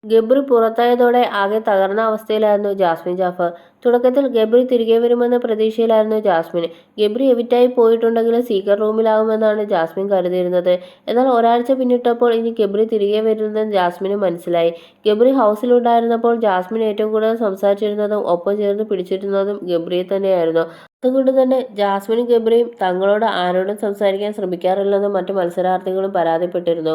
ഗബ്രി പുറത്തായതോടെ ആകെ തകർന്ന അവസ്ഥയിലായിരുന്നു ജാസ്മിൻ ജാഫർ. തുടക്കത്തിൽ ഗബ്രി തിരികെ വരുമെന്ന പ്രതീക്ഷയിലായിരുന്നു ജാസ്മിൻ. ഗബ്രി എവിറ്റായി പോയിട്ടുണ്ടെങ്കിലും സീക്രട്ട് റൂമിലാകുമെന്നാണ് ജാസ്മിൻ കരുതിയിരുന്നത്. എന്നാൽ ഒരാഴ്ച പിന്നിട്ടപ്പോൾ ഇനി ഗബ്രി തിരികെ വരില്ലെന്ന് ജാസ്മിന് മനസ്സിലായി. ഗബ്രി ഹൗസിലുണ്ടായിരുന്നപ്പോൾ ജാസ്മിൻ ഏറ്റവും കൂടുതൽ സംസാരിച്ചിരുന്നതും ഒപ്പം ചേർന്ന് പിടിച്ചിരുന്നതും ഗബ്രിയെ തന്നെയായിരുന്നു. അതുകൊണ്ട് തന്നെ ജാസ്മിനും ഗബ്രിയും തങ്ങളോട് ആരോടും സംസാരിക്കാൻ ശ്രമിക്കാറില്ലെന്ന് മറ്റു മത്സരാർത്ഥികളും പരാതിപ്പെട്ടിരുന്നു.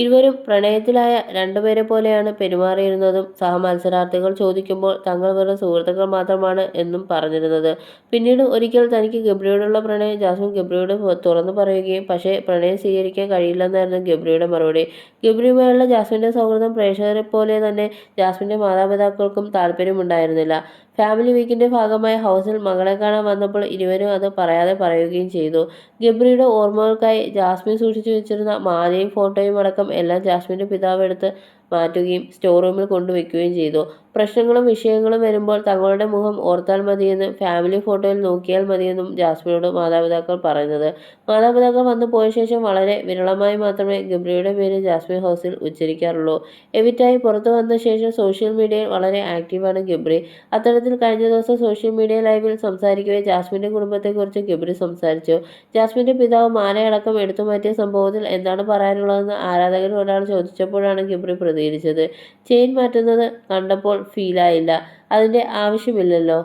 ഇരുവരും പ്രണയത്തിലായ രണ്ടുപേരെ പോലെയാണ് പെരുമാറിയിരുന്നതും സഹമത്സരാർത്ഥികൾ ചോദിക്കുമ്പോൾ തങ്ങൾ വെറും സുഹൃത്തുക്കൾ മാത്രമാണ് എന്നും പറഞ്ഞിരുന്നത്. പിന്നീട് ഒരിക്കൽ തനിക്ക് ഗബ്രിയോടുള്ള പ്രണയം ജാസ്മിൻ ഗബ്രിയോട് തുറന്നു പറയുകയും പക്ഷേ പ്രണയം സ്വീകരിക്കാൻ കഴിയില്ലെന്നായിരുന്നു ഗബ്രിയുടെ മറുപടി. ഗബ്രിയുമായുള്ള ജാസ്മിന്റെ സൗഹൃദം പ്രേക്ഷകരെ പോലെ തന്നെ ജാസ്മിന്റെ മാതാപിതാക്കൾക്കും താല്പര്യമുണ്ടായിരുന്നില്ല. ഫാമിലി വീക്കിന്റെ ഭാഗമായി ഹൗസിൽ മകളെ കാണാൻ വന്നപ്പോൾ ഇരുവരും അത് പറയാതെ പറയുകയും ചെയ്തു. ഗബ്രിയുടെ ഓർമ്മകൾക്കായി ജാസ്മിൻ സൂക്ഷിച്ചു വെച്ചിരുന്ന മാലയും ഫോട്ടോയും അടക്കം എല്ലാം ജാസ്മിന്റെ പിതാവ് എടുത്ത് മാറ്റുകയും സ്റ്റോർ റൂമിൽ കൊണ്ടുവയ്ക്കുകയും ചെയ്തു. പ്രശ്നങ്ങളും വിഷയങ്ങളും വരുമ്പോൾ തങ്ങളുടെ മുഖം ഓർത്താൽ മതിയെന്നും ഫാമിലി ഫോട്ടോയിൽ നോക്കിയാൽ മതിയെന്നും ജാസ്മിനോട് മാതാപിതാക്കൾ പറയുന്നത്. മാതാപിതാക്കൾ വന്നു പോയ ശേഷം വളരെ വിരളമായി മാത്രമേ ഗബ്രിയുടെ പേര് ജാസ്മിൻ ഹൗസിൽ ഉച്ചരിക്കാറുള്ളൂ. എവിറ്റായി പുറത്തു വന്ന ശേഷം സോഷ്യൽ മീഡിയയിൽ വളരെ ആക്റ്റീവാണ് ഗബ്രി. അത്തരത്തിൽ കഴിഞ്ഞ ദിവസം സോഷ്യൽ മീഡിയ ലൈവിൽ സംസാരിക്കവേ ജാസ്മിന്റെ കുടുംബത്തെക്കുറിച്ച് ഗബ്രി സംസാരിച്ചു. ജാസ്മിന്റെ പിതാവ് മാലയടക്കം എടുത്തുമാറ്റിയ സംഭവത്തിൽ എന്താണ് പറയാനുള്ളതെന്ന് ആരാധകരിൽ ഒരാൾ ചോദിച്ചപ്പോഴാണ് ഗബ്രി പ്രതികരിച്ചത്. ചെയിൻ മാറ്റുന്നത് കണ്ടപ്പോൾ ഫീലായില്ല. അതിന്റെ ആവശ്യമില്ലല്ലോ.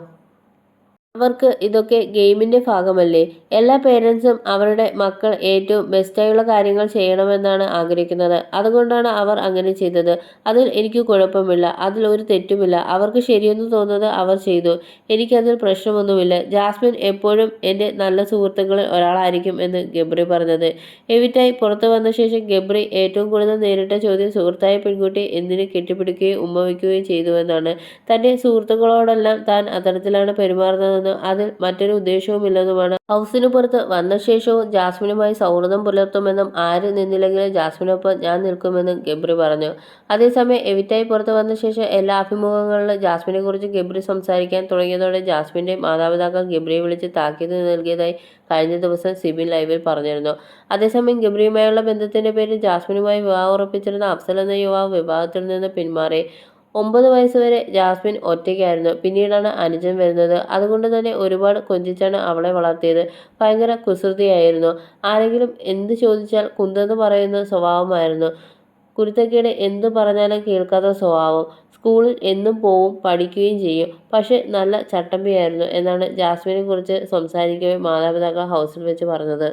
അവർക്ക് ഇതൊക്കെ ഗെയിമിന്റെ ഭാഗമല്ലേ. എല്ലാ പേരൻസും അവരുടെ മക്കൾ ഏറ്റവും ബെസ്റ്റായുള്ള കാര്യങ്ങൾ ചെയ്യണമെന്നാണ് ആഗ്രഹിക്കുന്നത്. അതുകൊണ്ടാണ് അവർ അങ്ങനെ ചെയ്തത്. അതിൽ എനിക്ക് കുഴപ്പമില്ല. അതിൽ ഒരു തെറ്റുമില്ല. അവർക്ക് ശരിയെന്ന് തോന്നുന്നത് അവർ ചെയ്തു. എനിക്കതിൽ പ്രശ്നമൊന്നുമില്ല. ജാസ്മിൻ എപ്പോഴും എൻ്റെ നല്ല സുഹൃത്തുക്കളിൽ ഒരാളായിരിക്കും എന്ന് ഗബ്രി പറഞ്ഞത്. എവിറ്റായി പുറത്തു വന്ന ശേഷം ഗബ്രി ഏറ്റവും കൂടുതൽ നേരിട്ട ചോദ്യം സുഹൃത്തായ പെൺകുട്ടി എന്തിന് കെട്ടിപ്പിടിക്കുകയും ഉമ്മ വയ്ക്കുകയും ചെയ്തുവെന്നാണ്. തൻ്റെ സുഹൃത്തുക്കളോടെല്ലാം താൻ അത്തരത്തിലാണ് പെരുമാറുന്നത് അതിൽ മറ്റൊരു ഉദ്ദേശവുമില്ലെന്നുമാണ്. ഹൗസിനു പുറത്ത് വന്ന ശേഷവും ജാസ്മിനുമായി സൗഹൃദം പുലർത്തുമെന്നും ആര് നിന്നില്ലെങ്കിലും ജാസ്മിനൊപ്പം ഞാൻ നിൽക്കുമെന്നും ഗബ്രി പറഞ്ഞു. അതേസമയം എവിറ്റായി പുറത്തു വന്ന ശേഷം എല്ലാ അഭിമുഖങ്ങളിലും ജാസ്മിനെക്കുറിച്ച് ഗബ്രി സംസാരിക്കാൻ തുടങ്ങിയതോടെ ജാസ്മിന്റെ മാതാപിതാക്കൾ ഗബ്രിയെ വിളിച്ച് താക്കീത് നൽകിയതായി കഴിഞ്ഞ ദിവസം സിബിൻ ലൈവിൽ പറഞ്ഞിരുന്നു. അതേസമയം ഗബ്രിയുമായുള്ള ബന്ധത്തിന്റെ പേരിൽ ജാസ്മിനുമായി വിവാഹം ഉറപ്പിച്ചിരുന്ന അഫ്സൽ എന്ന യുവാവ് വിവാഹത്തിൽ നിന്ന് പിന്മാറി. 9 വയസ്സുവരെ ജാസ്മിൻ ഒറ്റയ്ക്കായിരുന്നു. പിന്നീടാണ് അനുജൻ വരുന്നത്. അതുകൊണ്ട് തന്നെ ഒരുപാട് കൊഞ്ചിച്ചാണ് അവളെ വളർത്തിയത്. ഭയങ്കര കുസൃതിയായിരുന്നു. ആരെങ്കിലും എന്ത് ചോദിച്ചാൽ കുന്തെന്ന് പറയുന്ന സ്വഭാവമായിരുന്നു. കുരുത്തക്കേട് എന്തു പറഞ്ഞാലും കേൾക്കാത്ത സ്വഭാവം. സ്കൂളിൽ എന്നും പോവും, പഠിക്കുകയും ചെയ്യും. പക്ഷേ നല്ല ചട്ടമ്പിയായിരുന്നു എന്നാണ് ജാസ്മിനെ കുറിച്ച് സംസാരിക്കവേ മാതാപിതാക്കൾ ഹൗസിൽ വെച്ച് പറഞ്ഞത്.